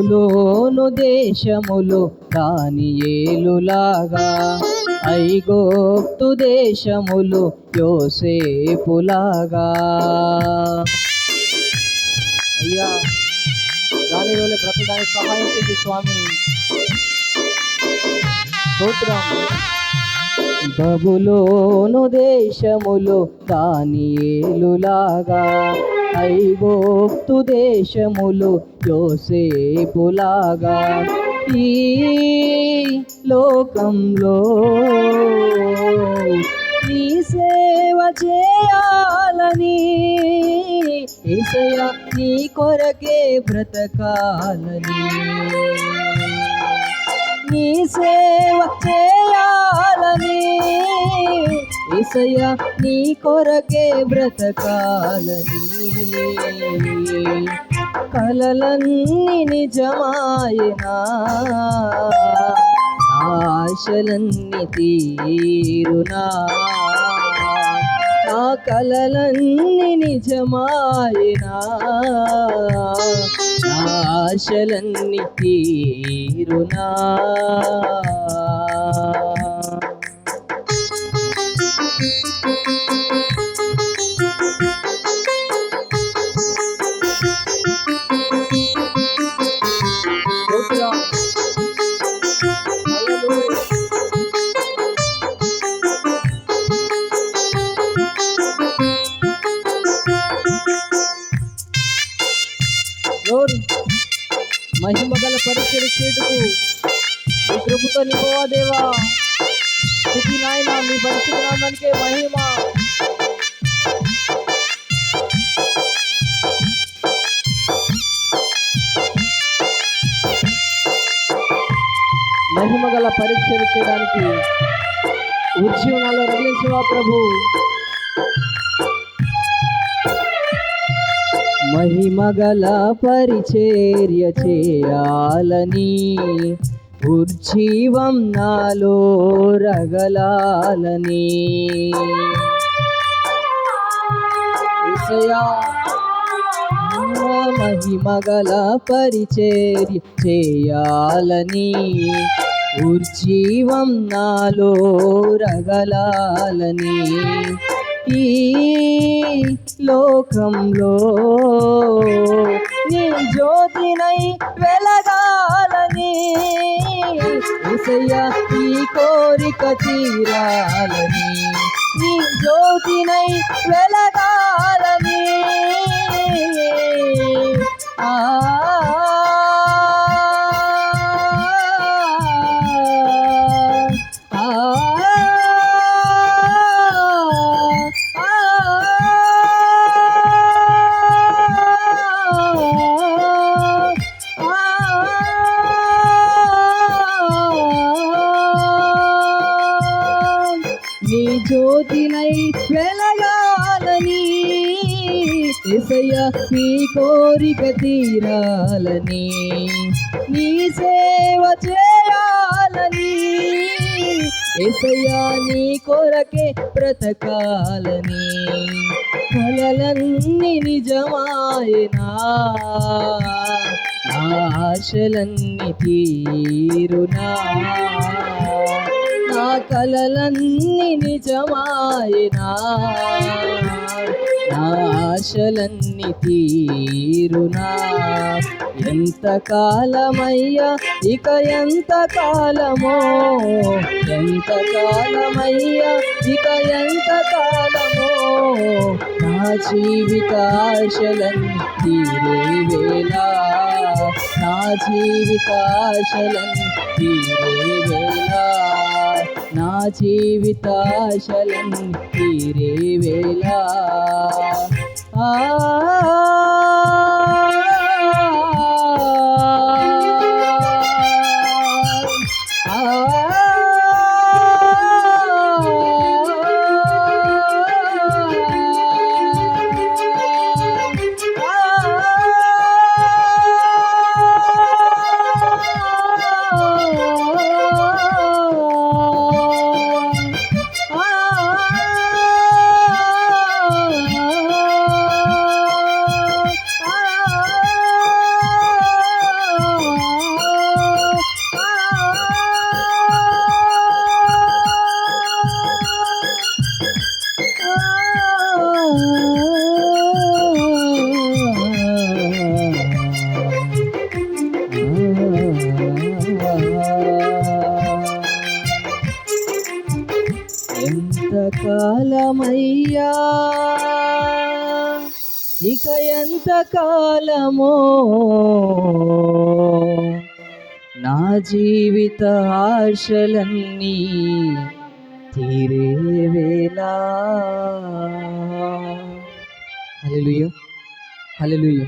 బబులోను దేశములో దానియేలులాగా, ఐగుప్తు దేశములో యోసేపులాగా. అయ్యా దానియేలు బ్రతకడానికి సహాయం చేసి స్వామి. స్తోత్రం. బబులోను దేశములో దానియేలులాగా, ఐగుప్తు దేశములో యోసేపులాగా, ఈ లోకంలో నీ సేవ చేయాలని, యేసయ్యా నీ కొరకే బ్రతకాలని, నీ సేవ చేయాలని, యేసయ్యా నీ కొరకే బ్రతకాలని, కలలన్నీ నిజమాయనా, ఆశలన్నీ తీరునా, నా కలలన్నీ నిజమాయనా, ఆశలన్నీ తీరునా. మహిమ గల పరిచయం చేటుకు మీ కృపతో నింపవా దేవా. స్తుతి నాయన, మీ పరిశుద్ధ నామానికే మహిమ. మహిమ గల పరిచయం చేయడానికి ఉద్యమాల్లో రగిలించవా ప్రభు. మహిమగల పరిచర్య చేయాలని, ఉజ్జీవం నాలో రగలాలని, మహిమగల పరిచర్య చేయాలని, ఉజ్జీవం నాలో రగలాలని, ఈ లోకంలో నీ జ్యోతినై వెలగాలని, యేసయ్యా ఈ కోరిక తీరాలని, నీ జ్యోతినై వెలగాలని, నీ జ్యోతినై వెలగాలని, యేసయ్యా నీ కోరిక తీరాలని, నీ సేవ చేయాలని, యేసయ్యా నీ కొరకే బ్రతకాలని, కలలన్నీ నిజమాయనా, ఆశలన్నీ తీరునా, నా కలలన్నీ నిజమాయనా, ఆశలన్నీ తీరునా. ఎంత కాలమయ్యా ఇక ఎంత కాలమో, ఎంత కాలమయ్యా ఇక ఎంత కాలమో, నా జీవిత ఆశలన్నీ తీరే వేళ, నా జీవిత ఆశలన్నీ తీరే వేళ, నా జీవిత ఆశలన్నీ తీరే వేళ. కాలమయ్యా, ఇక ఎంత కాలమో నా జీవిత ఆశలన్నీ తీరే వేళ. హల్లెలూయా, హల్లెలూయా.